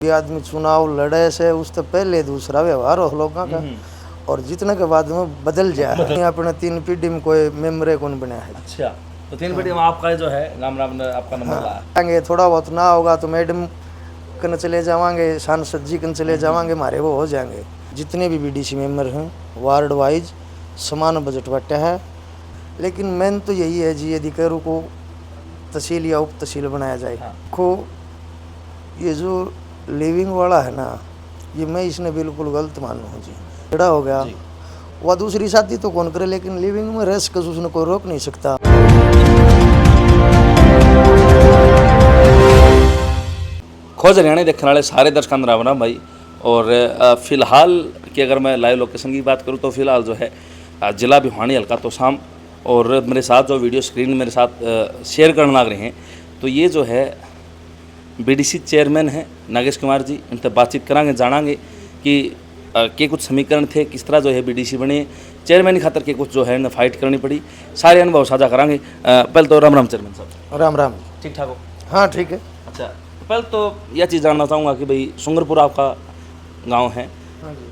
ये आदमी चुनाव लड़े से उससे पहले दूसरा व्यवहार हो लोगों का और जीतने के बाद में बदल जाए। अपने 3 पीढ़ी में कोई मेम्बरे कौन बना है। अच्छा, तो 3 पीढ़ी में आपका जो है राम राम ने आपका नंबर लाया। आएंगे थोड़ा बहुत ना होगा तो मैडम कन चले जावांगे, सांसद जी कन चले जावांगे, हमारे वो हो जाएंगे। जितने भी बीडीसी मेंबर हैं वार्ड वाइज समान बजट बटा है, लेकिन मेन तो यही है जी अधिकारियों को तहसील या उप तहसील बनाया जाए। को ये जो लिविंग वाला है ना, ये मैं इसने बिल्कुल गलत मानू हूँ जी। बड़ा हो गया वह दूसरी शादी तो कौन करे, लेकिन लिविंग में रस कस उसने कोई रोक नहीं सकता। खोज हरियाणा देखने वाले सारे दर्शकों का राम राम भाई। और फिलहाल की अगर मैं लाइव लोकेशन की बात करूं तो फिलहाल जो है जिला भिवानी हल्का तोशाम, और मेरे साथ जो वीडियो स्क्रीन मेरे साथ शेयर करने लग रहे हैं तो ये जो है बीडीसी चेयरमैन हैं नागेश कुमार जी। इनसे बातचीत करांगे, जानांगे कि के कुछ समीकरण थे, किस तरह जो है बीडीसी बने, चेयरमैन की खातर के कुछ जो है ना फाइट करनी पड़ी, सारे अनुभव साझा करांगे। पहले तो राम राम चेयरमैन साहब। राम राम। ठीक ठाक हो? हाँ ठीक है। अच्छा, पहले तो यह चीज़ जानना चाहूँगा कि भाई सुंगरपुर आपका गांव है,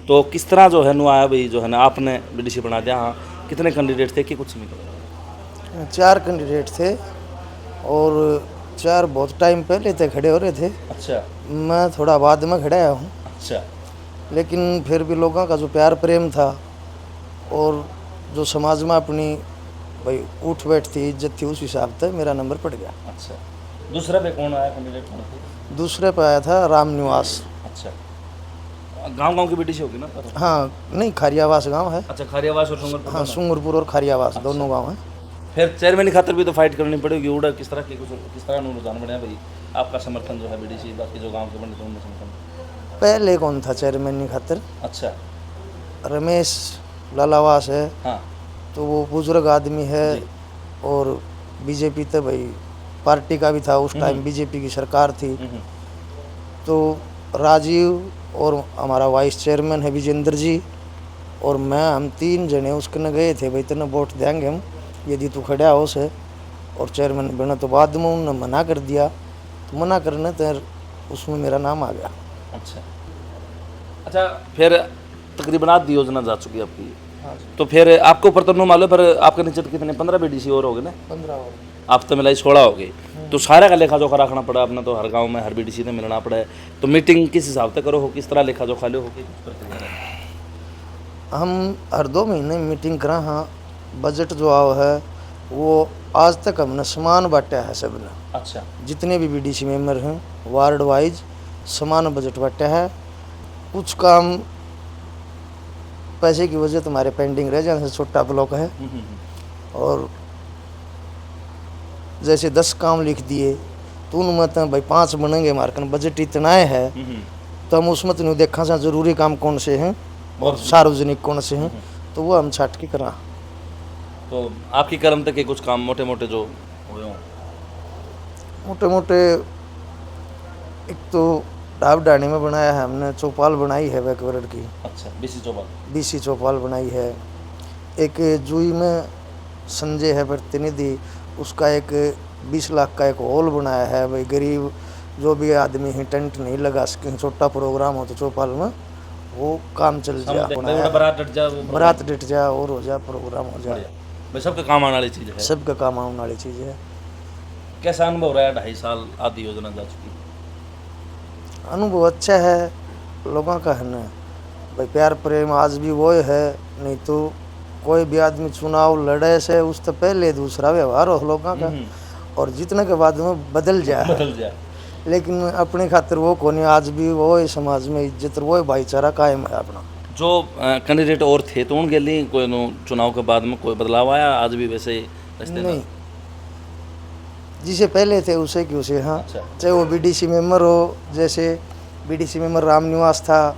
तो किस तरह जो है नु आया भाई जो है ना आपने बीडीसी बना दिया। हाँ, कितने कैंडिडेट थे कि कुछ समीकरण? 4 कैंडिडेट थे और 4 बहुत टाइम पहले थे खड़े हो रहे थे। अच्छा, मैं थोड़ा बाद में खड़ा आया हूँ, अच्छा, लेकिन फिर भी लोगों का जो प्यार प्रेम था और जो समाज में अपनी भाई उठ बैठ थी, इज्जत थी, उस हिसाब से मेरा नंबर पड़ गया। अच्छा। दूसरा पे कौन आया कैंडिडेट कौन थे? दूसरे पे आया था राम निवास। अच्छा, गांव की बीडीसी होगी ना? हाँ नहीं, खारियावास गांव है। अच्छा, खारियावास और सुंगरपुर। हाँ सुंगरपुर और खारियावास दोनों गांव हैं। फिर चेयरमैन की खातर भी तो फाइट करनी पड़ेगी। उड़ा किस तरह की कुछ किस तरह रुझान बढ़िया भाई आपका समर्थन जो है बीडीसी बाकी जो गांव के बने थे उनमें समर्थन पहले कौन था चेयरमैन की खातिर? अच्छा, रमेश लालावास है। हाँ, तो वो बुजुर्ग आदमी है और बीजेपी तो भाई पार्टी का भी था उस टाइम, बीजेपी की सरकार थी। तो राजीव और हमारा वाइस चेयरमैन है विजेंद्र जी और मैं, हम 3 जने उसके न गए थे भाई तेने वोट देंगे हम यदि तू खड़ा हो से, और चेयरमैन बना। तो बाद में उन्होंने मना कर दिया, तो मना करने तो उसमें मेरा नाम आ गया। अच्छा, अच्छा। फिर तकरीबन आधी योजना जा चुकी है आपकी। तो फिर आपके ऊपर तो नो मालूम, पर आपके नीचे तो कितने 15 बीडीसी और हो गए ना? 15 और आप तो मिलाई 16 हो गई। तो सारा का लेखा जोखा रखना पड़ा अपना, तो हर गांव में हर बीडीसी से मिलना पड़ा है। तो मीटिंग किस हिसाब से करो हो, किस तरह लेखा जोखा लो हो? हम हर 2 महीने मीटिंग करा। हाँ, बजट जो आओ है वो आज तक हमने समान बांटा है सबने। अच्छा, जितने भी बीडीसी मेंबर हैं वार्ड वाइज समान बजट बांटा है। कुछ काम पैसे की वजह तुम्हारे पेंडिंग रह जाए, जैसे छोटा ब्लॉक है और जैसे 10 काम लिख दिए तो उनमें तो भाई 5 बनेंगे, हमारे कन बजट इतना है तो हम उसमें तो नहीं देखा सा जरूरी काम कौन से हैं और सार्वजनिक कौन से हैं, तो वो हम छाट के करा। तो आपकी कलम तक के कुछ काम मोटे मोटे जो हुए हों? मोटे मोटे एक तो ढाब डाणी में बनाया है हमने, चौपाल बनाई है बैकवर्ड की। अच्छा, बीसी चौपाल। बीसी चौपाल बनाई है। एक जुई में संजय है प्रतिनिधि, उसका एक 20 लाख का एक हॉल बनाया है भाई। गरीब जो भी आदमी है टेंट नहीं लगा सके, छोटा प्रोग्राम हो तो चौपाल में वो काम चल जाए, बारात डट जाए और हो जाए, प्रोग्राम हो जाए भाई। सबका काम आने वाली चीज़ है, सबका काम आने वाली चीज़ है। कैसा अनुभव रहा है 2.5 साल आधी योजना जा चुकी? अनुभव अच्छा है लोगों का है ना भाई, प्यार प्रेम आज भी वो है। नहीं तो कोई भी आदमी चुनाव लड़े से उससे पहले दूसरा व्यवहार हो लोगों का और जीतने के बाद में बदल जाए। लेकिन अपनी खातिर वो कोनी, आज भी वो समाज में इज्जत, वो भाईचारा कायम है अपना। जो कैंडिडेट और थे तो उनके लिए कोई चुनाव के बाद में कोई बदलाव आया? आज भी वैसे ही नहीं, जिसे पहले थे उसे की उसे। हाँ, अच्छा। चाहे वो बीडीसी मेंबर हो, जैसे बीडीसी मेंबर राम निवास था,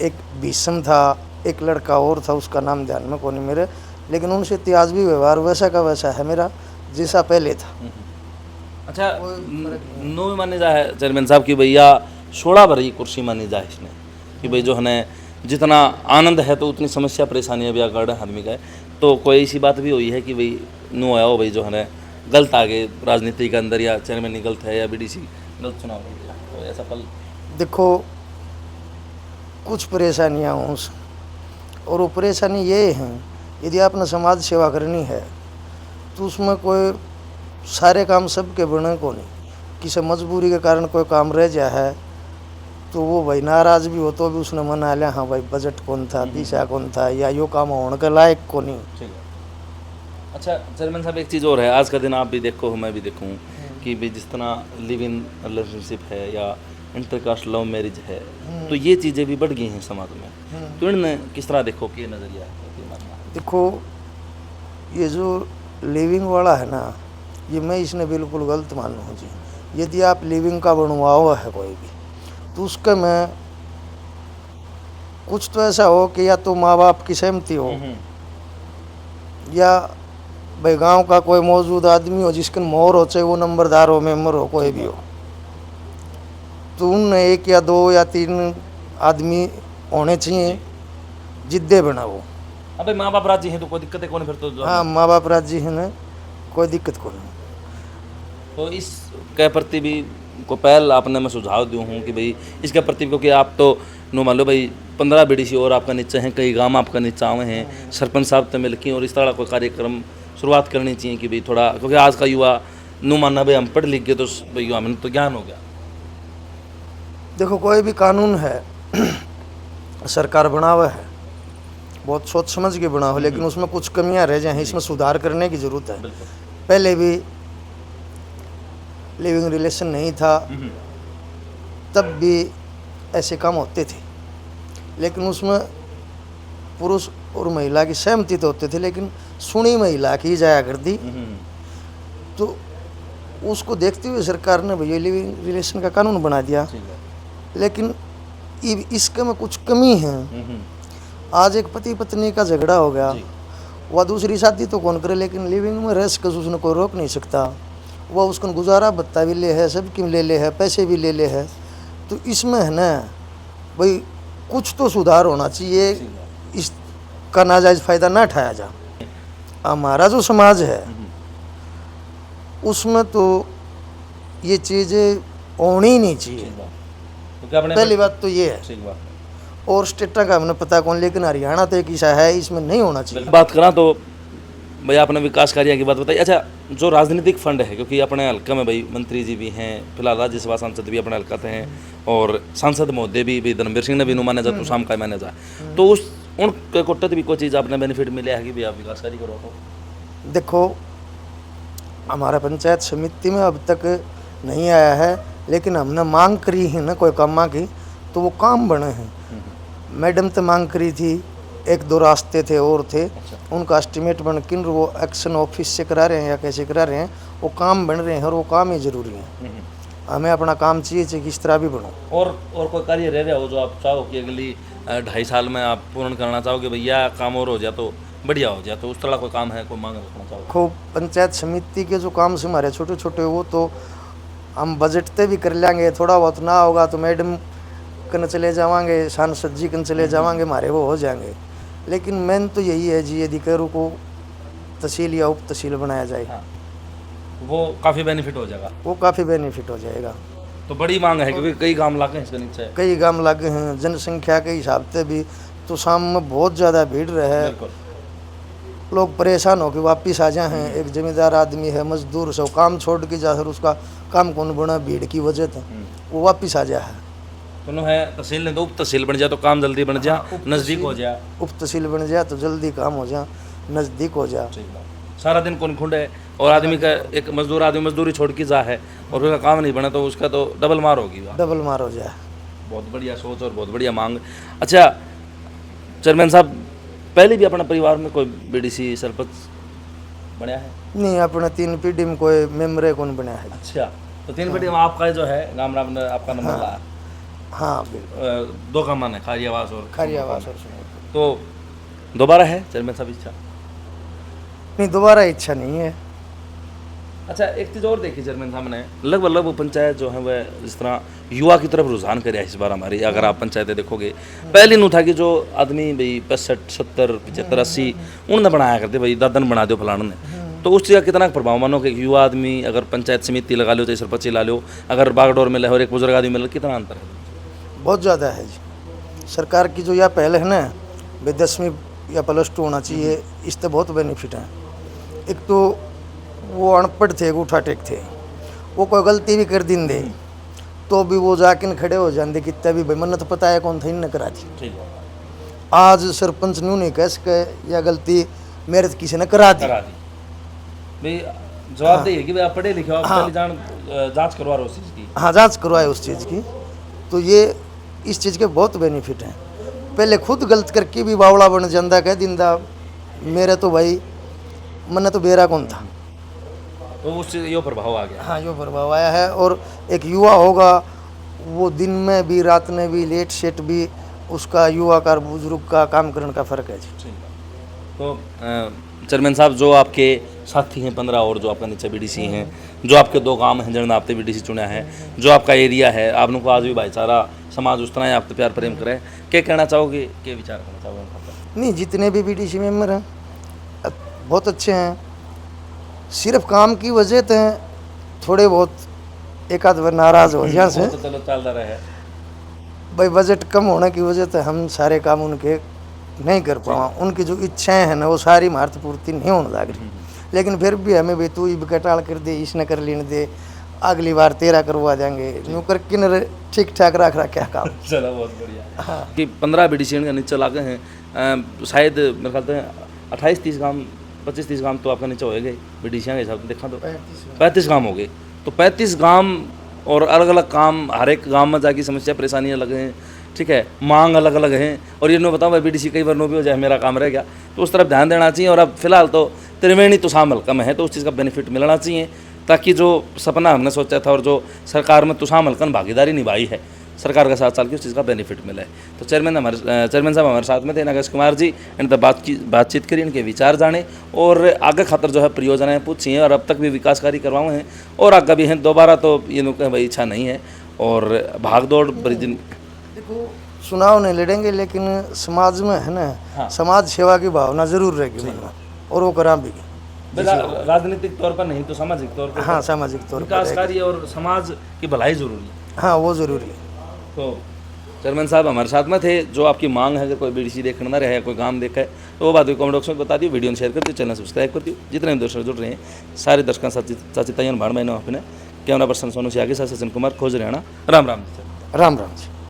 एक भीषम था, एक लड़का और था उसका नाम ध्यान में कौन मेरे, लेकिन उनसे इतिहास भी व्यवहार वैसा का वैसा है मेरा जैसा पहले था। अच्छा, नो भी मानी जाए चेयरमैन साहब की भैया 16 भरी कुर्सी मानी जाए इसमें कि भाई जो है जितना आनंद है तो उतनी समस्या परेशानियाँ भी आगे आदमी का है। तो कोई ऐसी बात भी हुई है कि भाई नो आया हो भाई जो है गलत आ गए राजनीति के अंदर, या चेयरमैन गलत है या बीडीसी गलत चुनाव हो गया, तो ऐसा पल? देखो कुछ परेशानियाँ हों और वो परेशानी ये है, यदि आपने समाज सेवा करनी है तो उसमें कोई सारे काम सबके बने को नहीं, किसी मजबूरी के कारण कोई काम रह जाए है तो वो भाई नाराज भी हो तो भी उसने मना लिया, हाँ भाई बजट कौन था, दिशा कौन था, या यो काम होने के लायक को नहीं। ठीक है। अच्छा चेयरमैन साहब, एक चीज़ और है, आज का दिन आप भी देखो मैं भी देखूँ कि भाई जिस तरह लिव इन रिलेशनशिप है या इंटरकास्ट लव मैरिज है, तो ये चीज़ें भी बढ़ गई हैं समाज में, तो इनमें किस तरह देखो कि ये नज़रिया है? देखो ये जो लिविंग वाला है ना, ये मैं इसने बिल्कुल गलत मानू हूँ जी। यदि आप लिविंग का बनवा हुआ है कोई भी, तो उसके में कुछ तो ऐसा हो कि या तो माँ बाप की सहमति हो, या भाई गांव का कोई मौजूद आदमी हो जिसके मोहर हो, चाहे वो नंबरदार हो, मेंबर हो, कोई भी हो, तो उन एक या दो या तीन आदमी होने चाहिए जिद्दे बना वो। अबे माँ बाप राजी हैं तो कोई दिक्कत है कौन फिर तो? हाँ, माँ बाप राजी हैं ना, कोई दिक्कत को नहीं। तो इसके प्रति भी को पहल आपने मैं सुझाव दूँ हूँ कि भाई इसके प्रति, क्योंकि आप तो नो मान लो भाई 15 बीडीसी और आपका नीचे हैं, कई गांव आपका नीचे आए हैं, सरपंच साहब तो मिलकर और इस तरह कोई कार्यक्रम शुरुआत करनी चाहिए कि भाई थोड़ा, क्योंकि आज का युवा नो मानना भाई हम पढ़ लिख गए तो भाई युवा में तो ज्ञान हो गया। देखो कोई भी कानून है सरकार बना हुआ है, बहुत सोच समझ के बना हो, लेकिन उसमें कुछ कमियां रह जाएं, इसमें सुधार करने की ज़रूरत है। पहले भी लिविंग रिलेशन नहीं था, तब भी ऐसे काम होते थे, लेकिन उसमें पुरुष और महिला की सहमति तो होते थे, लेकिन सुनी महिला की जाया करती। तो उसको देखते हुए सरकार ने भैया लिविंग रिलेशन का कानून बना दिया, लेकिन इसके में कुछ कमी है। आज एक पति पत्नी का झगड़ा हो गया, वह दूसरी शादी तो कौन करे, लेकिन लिविंग में रह के उसने कोई रोक नहीं सकता, वह उसको गुजारा भत्ता भी ले है, सब क्यों ले ले है, पैसे भी ले ले है। तो इसमें है ना भाई कुछ तो सुधार होना चाहिए, इसका नाजायज़ फ़ायदा ना उठाया जा। हमारा जो समाज है उसमें तो ये चीज़ें होनी ही नहीं चाहिए, पहली बात तो ये है। और स्टेटा का हमने पता कौन, लेकिन हरियाणा तो एक ऐसा है, इसमें नहीं होना चाहिए। बात करा तो भाई आपने विकास कार्य की बात बताई। अच्छा, जो राजनीतिक फंड है, क्योंकि अपने हल्का में भाई मंत्री जी भी हैं, फिलहाल राज्यसभा सांसद भी अपने हल्का हैं, और सांसद महोदय भी धर्मवीर सिंह ने भी नुमाने जा तो शाम का मैंने जा, तो उस उनके कोटे भी कोई चीज़ आपने बेनिफिट मिला है कि भाई आप विकास कार्य करो? तो देखो हमारा पंचायत समिति में अब तक नहीं आया है, लेकिन हमने मांग करी है ना कोई कामा की, तो वो काम बने हैं। मैडम तो मांग करी थी, एक दो रास्ते थे और थे, उनका एस्टिमेट बन के वो एक्शन ऑफिस से करा रहे हैं या कैसे करा रहे हैं, वो काम बन रहे हैं और वो काम ही ज़रूरी है। हमें अपना काम चाहिए कि किस तरह भी बनो। और कोई कार्य रह रहा हो जो आप चाहो कि अगली 2.5 साल में आप पूर्ण करना चाहो कि भैया काम और हो जाए तो बढ़िया हो जाए, तो उस तरह कोई काम है, कोई मांग रखना चाहो? खूब पंचायत समिति के जो काम से हमारे छोटे छोटे, वो तो हम बजट पे भी कर लेंगे, थोड़ा बहुत ना होगा तो मैडम कन चले जावांगे, सांसद जी कन चले जावांगे, हमारे वो हो जाएंगे। लेकिन मेन तो यही है जी, अधिकारियों को तहसील या उप तहसील बनाया जाए। हाँ, वो काफ़ी बेनिफिट हो जाएगा, वो काफ़ी बेनिफिट हो जाएगा। तो बड़ी मांग है क्योंकि कई गांव लागे इसके नीचे, कई गांव लागे हैं, जनसंख्या के हिसाब से भी तो शाम में बहुत ज़्यादा भीड़ रहे, लोग परेशान होकर वापिस आ जाए हैं। एक जमींदार आदमी है, मजदूर से काम छोड़ के जा सर, उसका काम कौन बना, भीड़ की वजह से वो वापिस आ जाए है। दोनों है तहसील ने तो उप तहसील बन जाए तो काम जल्दी बन जाए, नज़दीक हो जाए। उप तहसील बन जाए तो जल्दी काम हो जाए, नज़दीक हो जाए। सारा दिन कौन खुंड है, और आदमी का एक मजदूर आदमी मजदूरी छोड़ के जा है और उसका काम नहीं बना तो उसका तो डबल मार होगी, डबल मार हो जाए। बहुत बढ़िया सोच और बहुत बढ़िया मांग। अच्छा चेयरमैन साहब, पहले भी अपने परिवार में कोई बीडीसी सरपंच बनया है? नहीं, अपने 3 पीढ़ी में कोई मेम्बर कौन बना है। अच्छा, तो 3 पीढ़ी में आपका जो है गाँव राम ने आपका नंबर लाया? हाँ बिल्कुल, 2 काम है, खारियावास और खारियावास। और तो दोबारा है चेयरमैन साहब इच्छा? नहीं, दोबारा इच्छा नहीं है। अच्छा, एक चीज़ और देखी चेयरमैन साहब ने, लगभग पंचायत जो है वह जिस तरह युवा की तरफ रुझान करे इस बार हमारी, अगर आप पंचायतें देखोगे, पहले नू था कि जो आदमी भाई 65, 70, 75, 80 उन्होंने बनाया करते भाई दादन बना दो फलाने ने, तो उस चीज़ का कितना प्रभाव मानो कि युवा आदमी अगर पंचायत समिति लगा लो, चाहे सरपंच ला लो, अगर बागडोर में और एक बुजुर्ग आदमी मिले, कितना अंतर है? बहुत ज़्यादा है जी। सरकार की जो यह पहल है ना, भाई 10वीं या +2 होना चाहिए, इससे बहुत बेनिफिट है। एक तो वो अनपढ़ थे, अंगूठा टेक थे, वो कोई गलती भी कर दिन दे तो भी वो जाके न खड़े हो जाते, कितना भी भाई मन्नत पता है कौन था इन करा दी। ठीक है, आज सरपंच न्यू नहीं कह सके या गलती मेरे से किसी ने करा दी। करा दी भाई, जवाबदेही है कि भाई आप पढ़े लिखे हो, आप पहले जांच करवा रहे हो उस चीज़ की। हाँ, जांच करवाए उस चीज़ की, तो ये इस चीज़ के बहुत बेनिफिट हैं। पहले खुद गलत करके भी बावड़ा बन जाता, कह दिंदा मेरे तो भाई मन्ने तो बेरा कौन था। तो उस चीज़ यो प्रभाव आ गया। हाँ, यो प्रभाव आया है। और एक युवा होगा, वो दिन में भी रात में भी लेट सेट भी उसका युवा का बुजुर्ग का काम करने का फ़र्क है जी। तो चेयरमैन साहब, जो आपके साथी हैं 15 और जो आपका नीचे बीडीसी हैं, जो आपके 2 गांव हैं जन आपने बीडीसी चुना है, जो आपका एरिया है, आपने को आज भी भाईचारा समाज उस तरह आप तो प्यार प्रेम करे, क्या कहना चाहोगे, क्या विचार करना चाहोगे? नहीं, जितने भी बीडीसी मेंबर हैं बहुत अच्छे हैं। सिर्फ काम की वजह से थोड़े बहुत एक आध बार नाराज़ हो जाए से, तो चलो चलता रहे भाई बजट कम होने की वजह से हम सारे काम उनके नहीं कर पावा। उनकी जो इच्छाएं हैं ना, वो सारी हमारी पूर्ति नहीं होने लग रही। लेकिन फिर भी हमें भाई तू कटाल कर दे, इसने कर लेने दे, अगली बार तेरा करवा देंगे, यूँ करके न ठीक ठाक रख क्या काम। चलो बहुत बढ़िया। कि 15 बीडीसी का नीचे लागे हैं, शायद मेरे ख्याल से 28-30 गांव, 25-30 गांव तो आपका नीचे हो गए बीडीसियाँ के हिसाब से देखा तो 35 गांव हो गए। तो 35 गांव और अलग अलग काम, हर एक गांव में जाके समस्या परेशानियाँ लगे हैं, ठीक है, मांग अलग अलग हैं। और ये नो बताओ भाई बीडीसी कई बार नो भी हो जाए, मेरा काम रह गया, तो उस तरफ ध्यान देना चाहिए। और अब फिलहाल तो त्रिवेणी तो शाम हल्का में है, तो उस चीज़ का बेनिफिट मिलना चाहिए, ताकि जो सपना हमने सोचा था और जो सरकार में तुषाम हल्कन भागीदारी निभाई है सरकार का 7 साल की, उस चीज़ का बेनिफिट मिला है। तो चेयरमैन साहब हमारे साथ में थे, नागेश कुमार जी, इनसे बातचीत करी, इनके विचार जाने और आगे खातर जो है परियोजनाएँ पूछी हैं और अब तक भी विकास कार्य करवाए हैं और आगे भी हैं। दोबारा तो ये भाई इच्छा नहीं है और भाग दौड़ बड़ी दिन। देखो, चुनाव नहीं लड़ेंगे, लेकिन समाज में है ना, हाँ। समाज सेवा की भावना जरूर रहेगी मन में, और वो करा भी। राजनीतिक तौर पर नहीं तो सामाजिक तौर पर, हाँ, सामाजिक तौर पर विकास कार्य और समाज की भलाई जरूरी है। हाँ, वो जरूरी है। तो चेयरमैन साहब हमारे साथ में थे। जो आपकी मांग है, अगर कोई बीडीसी देखना ना रहे, कोई काम देखा है, तो वो बात भी कमेंट बॉक्स में बता दियो, वीडियो शेयर कर दियो, चैनल सब्सक्राइब कर दियो। जितने भी दर्शक जुड़ रहे हैं सारे दर्शकों चाची तयन भाड़ महीना अपने कैमरा पर्सन सोनू से आगे साथ सचिन कुमार खोज हरियाणा। राम राम जी। राम राम जी।